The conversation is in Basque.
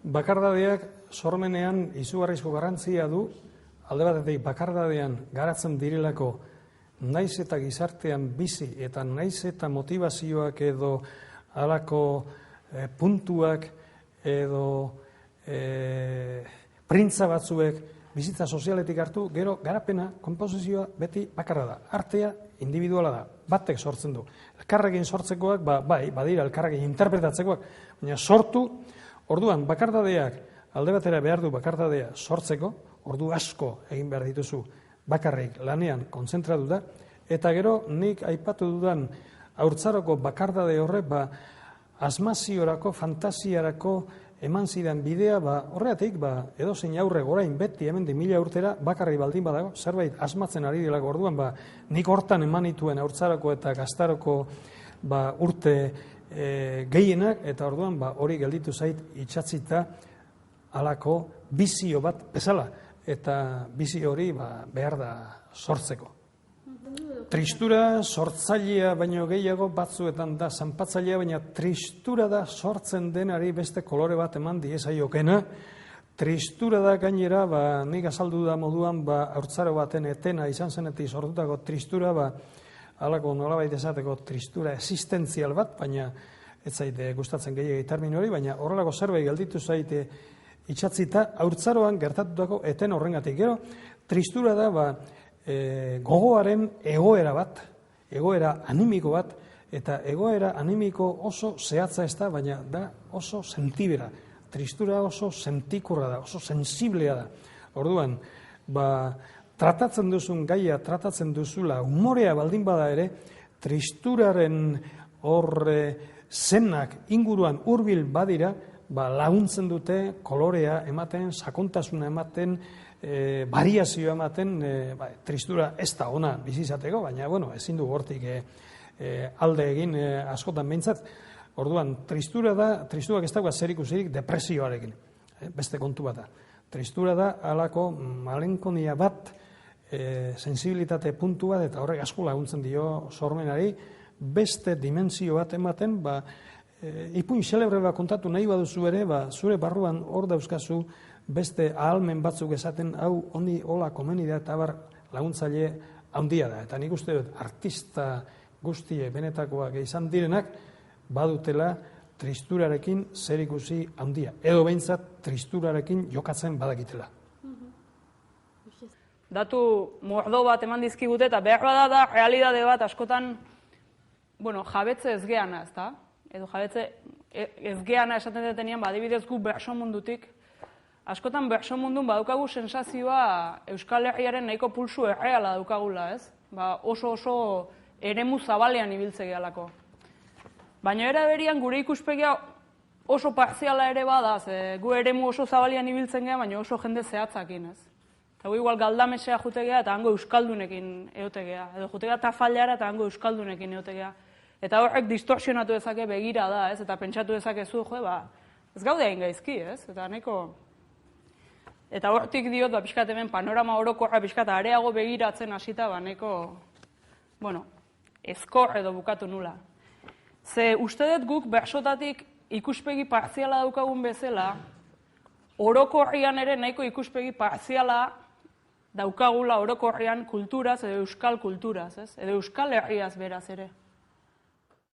Bakardadeak sormenean izugarrizko garrantzia du, alde batetik bakardadean garatzen direlako naiz eta gizartean bizi eta naiz eta motivazioak edo halako puntuak edo printza batzuek bizitza sozialetik hartu, gero garapena, konposizioa beti bakarra da. Artea individuala da, batek sortzen du. Elkarrekin sortzekoak, bai, badira elkarrekin interpretatzekoak, baina sortu, orduan bakardadeak alde batera behar du bakardadea sortzeko, ordu asko egin behar dituzu bakarrik lanean kontzentratu da, eta gero nik aipatu dudan haurtzaroko bakardade horrek asmaziorako, fantasiarako eman zidan bidea, horregatik, edozein aurre orain beti hemendik 1000 urtera bakarri baldin badago, zerbait asmatzen ari delako orduan, nik hortan eman nituen haurtzaroko eta gaztaroko urte gehienak, eta orduan hori gelditu zait itxatzita halako bizio bat bezala, eta bizio hori behar da sortzeko. Tristura sortzailea baino gehiago batzuetan da zanpatzailea, baina tristura da sortzen denari beste kolore bat eman diezaiokena. Tristura da gainera, nik azaldu da moduan, haurtzaro baten etena izan zenetik sortutako tristura, halako nolabait esateko tristura existentzial bat, baina ez zaite gustatzen gehiago termino hori, baina horrelako zerbait gelditu zaite itxatzita haurtzaroan gertatutako eten horrengatik. Gero, tristura da gogoaren egoera bat, egoera animiko bat, eta egoera animiko oso zehatza ez da, baina da oso sentibera. Tristura oso sentikurra da, oso sensiblea da. Orduan, tratatzen duzun gaia, tratatzen duzula, umorea baldin bada ere, tristuraren horre zenak inguruan hurbil badira, laguntzen dute kolorea ematen, sakontasuna ematen, variazioa ematen, tristura ez da ona bizizateko, baina ezin du hortik alde egin askotan behintzat. Orduan, tristurak ez dagoa zerikusirik depresioarekin, beste kontu bat da. Tristura da halako malenkonia bat, sensibilitate puntu bat, eta horrek asko laguntzen dio sormenari, beste dimensio bat ematen, ipuin xelebre bat kontatu nahi baduzu ere, zure barruan hor dauzkazu beste ahalmen batzuk esaten, hau honi hola komeni da, eta laguntzaile handia da. Eta nik uste dut, artista guztie benetakoak izan direnak, badutela tristurarekin zerikusi handia. Edo behintzat tristurarekin jokatzen badakitela. Datu mordo bat eman dizkigute, eta behar bada da, realidade bat askotan, jabetze ezgeana, ez da? Edo jabetze ezgeana esaten detenean, adibidez gu berso mundutik, askotan berso mundun badaukagu sensazioa Euskal Herriaren nahiko pulsu erreala daukagula, ez? Oso eremu zabalean ibiltze gehalako. Baina era berian gure ikuspegia oso partziala ere bada, gu eremu oso zabalean ibiltzen geha, baina oso jende zehatzakin, ez? Eta gu igual Galdamesea jute geha eta hango euskaldunekin eote geha. Edo jute geha Tafallara eta hango euskaldunekin eote geha. Eta horrek distorsionatu dezake begira da, ez? Eta pentsatu dezakezu, ez gaude hain gaizki, ez? Eta hortik diot, pixkat hemen panorama orokorra pixkat areago begiratzen hasita, ezkor edo bukatu nula. Ze uste dut guk bersotatik ikuspegi partziala daukagun bezala, orokorrian ere nahiko ikuspegi partziala daukagula orokorrian kulturaz edo euskal kulturaz, ez? Edo euskal herriaz beraz ere.